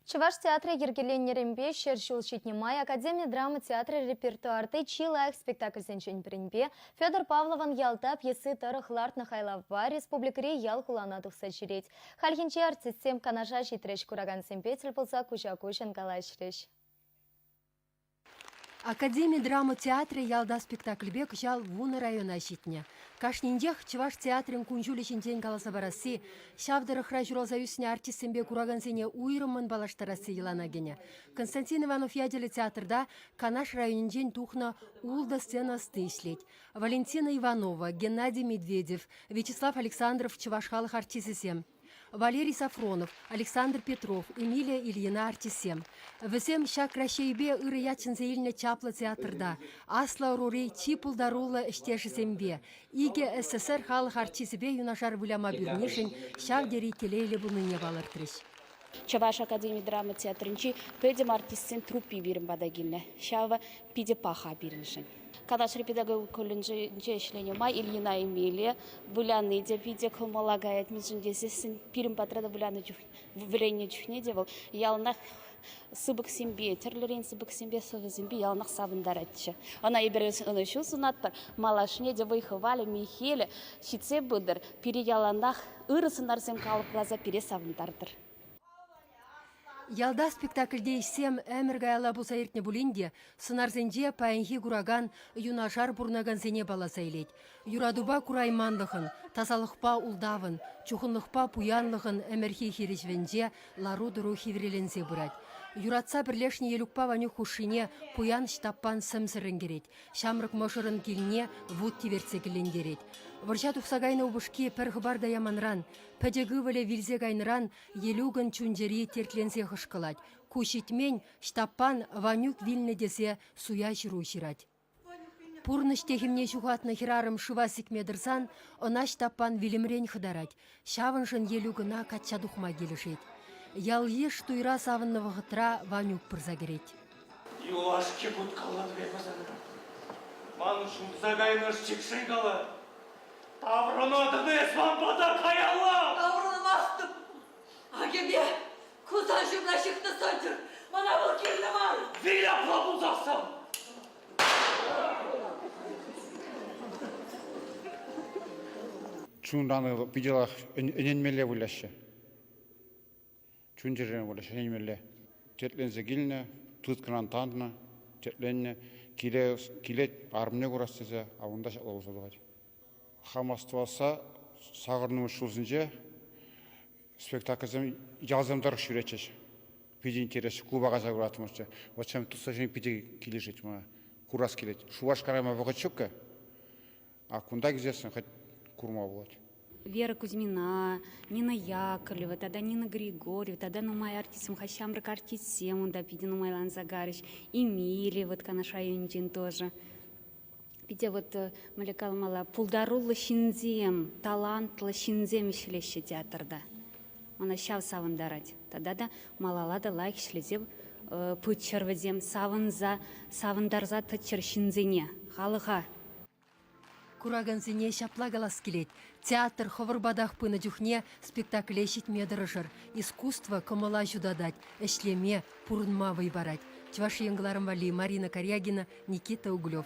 Чуваш театры ергеленнеренбе шершул май Академия драмы театра репертуарды чилаях спектакль сенчен Федор Павлован ялта пьесы тарыхларт нахайлавва республикари ял хулана тухса чиреть. Хальхинчи артистем канажа житреш кураган семпетель болса куча-кучан калашреш. Академия драмы театра ялда спектакльбек жал вуны района щитне. Кашниндех чуваш театрын кунжулі шинтен каласа барасы, шавдырықра журалзаюсіне артистембе курагансене уйрымын балаштарасы еланагене. Константин Иванов яделі театрда Канаш районинжен тухна улда сцена стышлеть. Валентина Иванова, Геннадий Медведев, Вячеслав Александров чувашхалых артисесем. Валерий Сафронов, Александр Петров, Эмилия Ильина артисем. Весем шак ращейбе ыры ячынзейліне чапла театрда. Асла рурей чипул дарула эштешісембе. Иге СССР халық артисебе юнашар вуляма бюрнишін шак дери телейлі бұныне балыртырыш. Чаваш Академия драмы театрынчи пөдем артистен труппи бирим бадагилне. Шава пиде паха бириншін. Канашри педагог колледжи члене май Ильина Эмилия вуляны де пиде кумалагает мизундесесин пирим патрада вуляны вуляне чухне девал ялнах сыбык сембе терлерен сыбык сембе совезембе ялнах савындаратчы. Она иберес она шу сунаттар малашне де выховали Михеле щице будыр переяланах ырысынарсем калып раза пере савындардыр. Ялда спектакльде исем әміргайла бұлса ертіне бұлінде, сынарзенде пайынхи кураган юнашар бұрнаган зене баласа елет. Юрадуба курайманлығын, тазалықпа улдавын, чухынлықпа пуянлығын әмірхи хережвенде лару дұру хеврелензе бұрад. Юратса бірлешіне елікпа ваню хушине пуян штаппан сымсырын керет. Шамрық мошырын келіне вуд тиверце келендерет. Варча тухсагайны убышки пәрғыбарда яманран, пәдегі вілі вилзе гайныран елугін чунжери тертленсе хышқылад. Кушитмен штаппан ванюк вилні десе суя жиру жирад. Пурныш техімне жуғатны хирарым шыва сикмедірсан, она штаппан вилімрен хыдарад. Шавыншын елугына катча духма келішет. Ял еш туйра савынны вғытра ванюк пырза керет. Юашке бұд қалады бе базаны. Манышым загайныш чекшен қалы. Таврын адыны эсман бада каялла. Таврын мастым. Агеме, кузан жымна шықты сантыр. Мана бұл келі мар. Виля плабыл зақсам. Чунданы видела эненмеле выляще. Чунжерен выляще эненмеле. Четлензе гильне, тутканан тандна, четленне, киле армне курастезе, а онда шақлау садығады. Хамастваса сағырнымы шулзынже спектакльзем жазымдар шүречеш. Пидин тереш клубаға загуратымызча. Вот чем тут сажен пиде келешет ма курас келет. Шуваш карайма вағыт шөкке. А кунда кезесін хоть курма болады. Вера Кузьмина, Нина Яковлева, тогда Нина Григорьева, тогда нумай артистом Хащамрак артистем, да пиде нумай Ланзагарыч, Эмилия, вот Канаш районинжен тоже. Пиде вот малекал мала пулдарулы шинзем, талантлы шинзем ишлеші театрда. Она шав савындарать. Тогда да малалада лайк шлезев пытчырвызем савындарза тытчыр шинзене. Халыға. Курагансене шаплагалас келет. Театр ховырбадах пына жүхне спектакль медырышыр. Искусство комала жудадать, эшлеме пурынма вайбарать. Чваш еңгіларым вали Марина Корягина, Никита Углев.